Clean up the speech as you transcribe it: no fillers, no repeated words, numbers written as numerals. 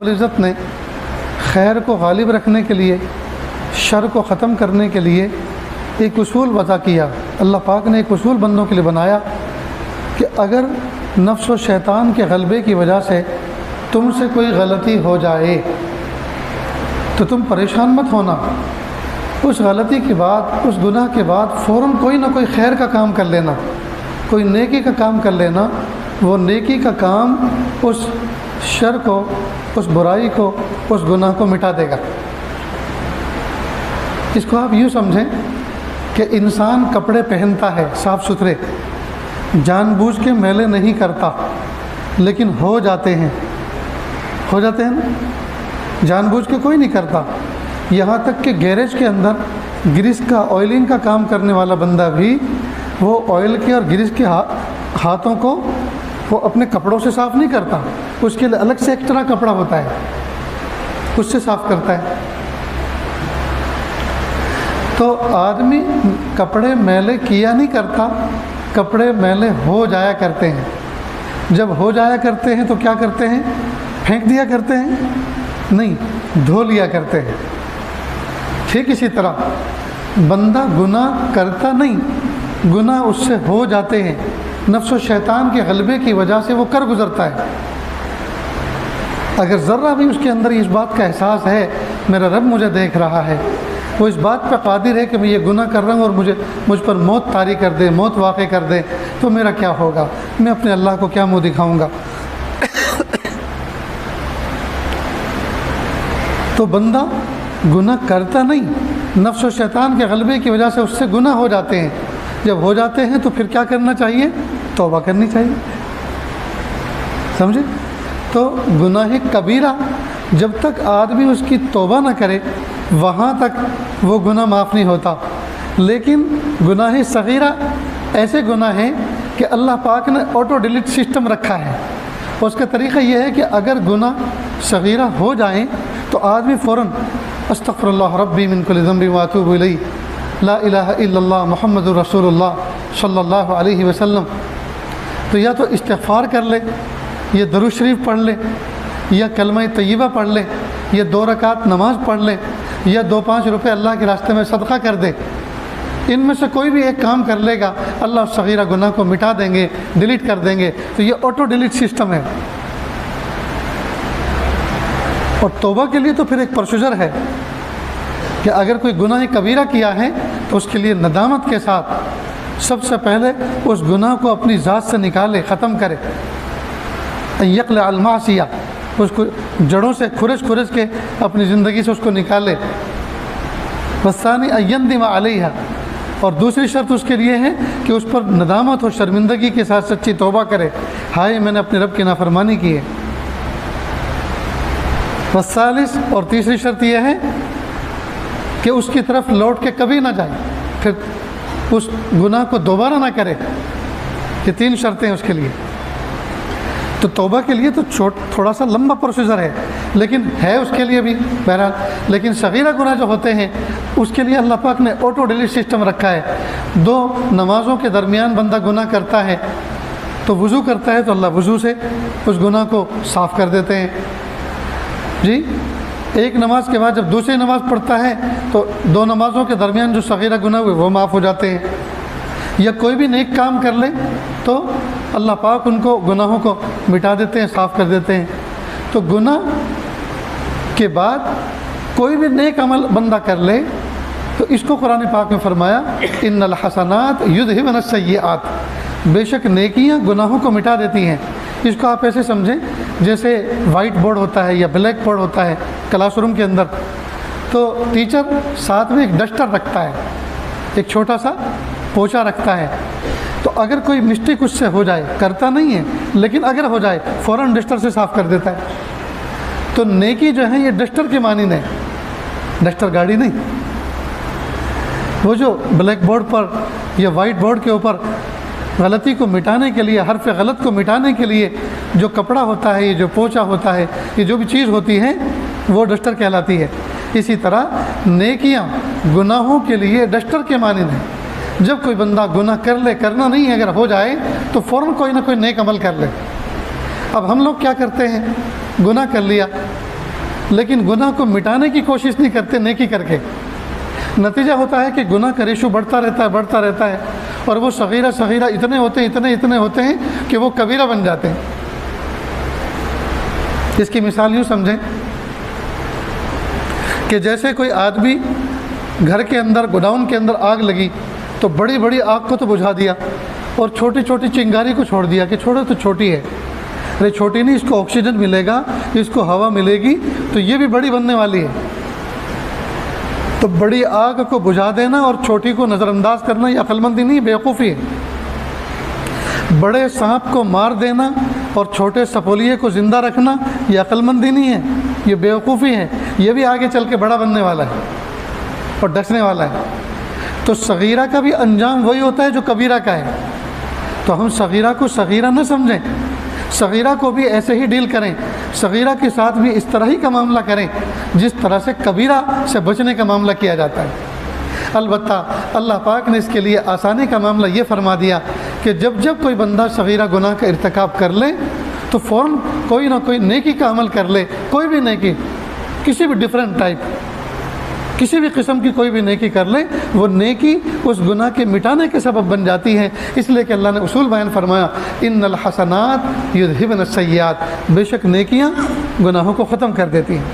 العزت نے خیر کو غالب رکھنے کے لیے، شر کو ختم کرنے کے لیے ایک اصول وضع کیا۔ اللہ پاک نے ایک اصول بندوں کے لیے بنایا کہ اگر نفس و شیطان کے غلبے کی وجہ سے تم سے کوئی غلطی ہو جائے تو تم پریشان مت ہونا، اس غلطی کے بعد، اس گناہ کے بعد فوراً کوئی نہ کوئی خیر کا کام کر لینا، کوئی نیکی کا کام کر لینا۔ وہ نیکی کا کام اس شر کو، اس برائی کو، اس گناہ کو مٹا دے گا۔ اس کو آپ یوں سمجھیں کہ انسان کپڑے پہنتا ہے صاف ستھرے، جان بوجھ کے میلے نہیں کرتا، لیکن ہو جاتے ہیں نا، جان بوجھ کے کوئی نہیں کرتا۔ یہاں تک کہ گیریج کے اندر گریس کا، آئلنگ کا کام کرنے والا بندہ بھی وہ آئل کے اور گریس کے ہاتھوں کو وہ اپنے کپڑوں سے صاف نہیں کرتا، اس کے لیے الگ سے ایکسٹرا کپڑا ہوتا ہے، اس سے صاف کرتا ہے۔ تو آدمی کپڑے میلے کیا نہیں کرتا، کپڑے میلے ہو جایا کرتے ہیں۔ جب ہو جایا کرتے ہیں تو کیا کرتے ہیں؟ پھینک دیا کرتے ہیں؟ نہیں، دھو لیا کرتے ہیں۔ ٹھیک اسی طرح بندہ گناہ کرتا نہیں، گناہ اس سے ہو جاتے ہیں، نفس و شیطان کے غلبے کی وجہ سے وہ کر گزرتا ہے۔ اگر ذرہ بھی اس کے اندر اس بات کا احساس ہے میرا رب مجھے دیکھ رہا ہے، وہ اس بات پہ قادر ہے کہ میں یہ گناہ کر رہا ہوں اور مجھ پر موت طاری کر دے، موت واقع کر دے، تو میرا کیا ہوگا؟ میں اپنے اللہ کو کیا منہ دکھاؤں گا؟ تو بندہ گناہ کرتا نہیں، نفس و شیطان کے غلبے کی وجہ سے اس سے گناہ ہو جاتے ہیں۔ جب ہو جاتے ہیں تو پھر کیا کرنا چاہیے؟ توبہ کرنی چاہیے، سمجھے؟ تو گناہ کبیرہ جب تک آدمی اس کی توبہ نہ کرے وہاں تک وہ گناہ معاف نہیں ہوتا، لیکن گناہ صغیرہ ایسے گناہ ہیں کہ اللہ پاک نے آٹو ڈیلیٹ سسٹم رکھا ہے۔ اس کا طریقہ یہ ہے کہ اگر گناہ صغیرہ ہو جائیں تو آدمی فوراً استغفر اللہ ربی من کل ذنب واتوب الیہ، لا الہ الا اللہ محمد رسول اللہ صلی اللہ علیہ وسلم، تو یا تو استغفار کر لے، یا درود شریف پڑھ لے، یا کلمہ طیبہ پڑھ لے، یا 2 رکعت نماز پڑھ لے، یا 2-5 روپے اللہ کے راستے میں صدقہ کر دے۔ ان میں سے کوئی بھی ایک کام کر لے گا، اللہ اس صغیرہ گناہ کو مٹا دیں گے، ڈیلیٹ کر دیں گے۔ تو یہ آٹو ڈیلیٹ سسٹم ہے۔ اور توبہ کے لیے تو پھر ایک پروسیجر ہے کہ اگر کوئی گناہ کبیرہ کیا ہے تو اس کے لیے ندامت کے ساتھ سب سے پہلے اس گناہ کو اپنی ذات سے نکالے، ختم کرے، یقلع المعصیہ، اس کو جڑوں سے کھرچ کے اپنی زندگی سے اس کو نکالے۔ والثانی ان یندم علیہا، اور دوسری شرط اس کے لیے ہے کہ اس پر ندامت اور شرمندگی کے ساتھ سچی توبہ کرے، ہائے میں نے اپنے رب کی نافرمانی کی ہے۔ والثالث، اور تیسری شرط یہ ہے کہ اس کی طرف لوٹ کے کبھی نہ جائے، پھر اس گناہ کو دوبارہ نہ کرے۔ یہ 3 شرطیں اس کے لیے۔ تو توبہ کے لیے تو تھوڑا سا لمبا پروسیجر ہے، لیکن ہے اس کے لیے بھی بہرحال۔ لیکن صغیرہ گناہ جو ہوتے ہیں اس کے لیے اللہ پاک نے آٹو ڈیلیٹ سسٹم رکھا ہے۔ 2 نمازوں کے درمیان بندہ گناہ کرتا ہے تو وضو کرتا ہے تو اللہ وضو سے اس گناہ کو صاف کر دیتے ہیں۔ جی، ایک نماز کے بعد جب دوسری نماز پڑھتا ہے تو 2 نمازوں کے درمیان جو صغیرہ گناہ ہوئے وہ معاف ہو جاتے ہیں۔ یا کوئی بھی نیک کام کر لے تو اللہ پاک ان کو گناہوں کو مٹا دیتے ہیں، صاف کر دیتے ہیں۔ تو گناہ کے بعد کوئی بھی نیک عمل بندہ کر لے تو اس کو قرآن پاک میں فرمایا ان الحسنات یذہبن السیئات، بے شک نیکیاں گناہوں کو مٹا دیتی ہیں۔ اس کو آپ ایسے سمجھیں جیسے وائٹ بورڈ ہوتا ہے یا بلیک بورڈ ہوتا ہے کلاس روم کے اندر، تو ٹیچر ساتھ میں ایک ڈسٹر رکھتا ہے، ایک چھوٹا سا پوچھا رکھتا ہے۔ تو اگر کوئی مسٹیک اس سے ہو جائے، کرتا نہیں ہے لیکن اگر ہو جائے فوراً ڈسٹر سے صاف کر دیتا ہے۔ تو نیکی جو ہے یہ ڈسٹر کے مانند ہے، ڈسٹر گاڑی نہیں۔ وہ جو بلیک بورڈ پر یا وائٹ بورڈ کے اوپر غلطی کو مٹانے کے لیے، حرف غلط کو مٹانے کے لیے جو کپڑا ہوتا ہے، یہ جو پوچھا ہوتا ہے، یہ جو بھی چیز ہوتی ہے وہ ڈسٹر کہلاتی ہے۔ اسی طرح نیکیاں گناہوں کے لیے ڈسٹر کے مانند ہیں۔ جب کوئی بندہ گناہ کر لے، کرنا نہیں ہے، اگر ہو جائے تو فوراً کوئی نہ کوئی نیک عمل کر لے۔ اب ہم لوگ کیا کرتے ہیں، گناہ کر لیا، لیکن گناہ کو مٹانے کی کوشش نہیں کرتے نیکی کر کے. نتیجہ ہوتا ہے کہ گناہ کا ریشو بڑھتا رہتا ہے اور وہ صغیرہ اتنے ہوتے ہیں کہ وہ کبیرہ بن جاتے ہیں. اس کی مثال یوں سمجھیں کہ جیسے کوئی آدمی گھر کے اندر گوڈاؤن کے اندر آگ لگی تو بڑی بڑی آگ کو تو بجھا دیا اور چھوٹی چھوٹی چنگاری کو چھوڑ دیا کہ چھوڑو تو چھوٹی ہے. ارے چھوٹی نہیں، اس کو آکسیجن ملے گا، اس کو ہوا ملے گی تو یہ بھی بڑی بننے والی ہے. تو بڑی آگ کو بجھا دینا اور چھوٹی کو نظر انداز کرنا یہ عقل مندی نہیں، بیوقوفی ہے. بڑے سانپ کو مار دینا اور چھوٹے سپولیے کو زندہ رکھنا یہ عقل مندی نہیں ہے، یہ بیوقوفی ہے. یہ بھی آگے چل کے بڑا بننے والا ہے اور ڈسنے والا ہے. تو صغیرہ کا بھی انجام وہی ہوتا ہے جو کبیرہ کا ہے. تو ہم صغیرہ کو صغیرہ نہ سمجھیں، صغیرہ کو بھی ایسے ہی ڈیل کریں، صغیرہ کے ساتھ بھی اس طرح ہی کا معاملہ کریں جس طرح سے کبیرہ سے بچنے کا معاملہ کیا جاتا ہے. البتہ اللہ پاک نے اس کے لیے آسانی کا معاملہ یہ فرما دیا کہ جب کوئی بندہ صغیرہ گناہ کا ارتکاب کر لے تو فوراً کوئی نہ کوئی نیکی کا عمل کر لے. کوئی بھی نیکی، کسی بھی ڈیفرنٹ ٹائپ، کسی بھی قسم کی کوئی بھی نیکی کر لے، وہ نیکی اس گناہ کے مٹانے کے سبب بن جاتی ہے. اس لیے کہ اللہ نے اصول بیان فرمایا ان الحسنات یذہبن السیئات، بے شک نیکیاں گناہوں کو ختم کر دیتی ہیں.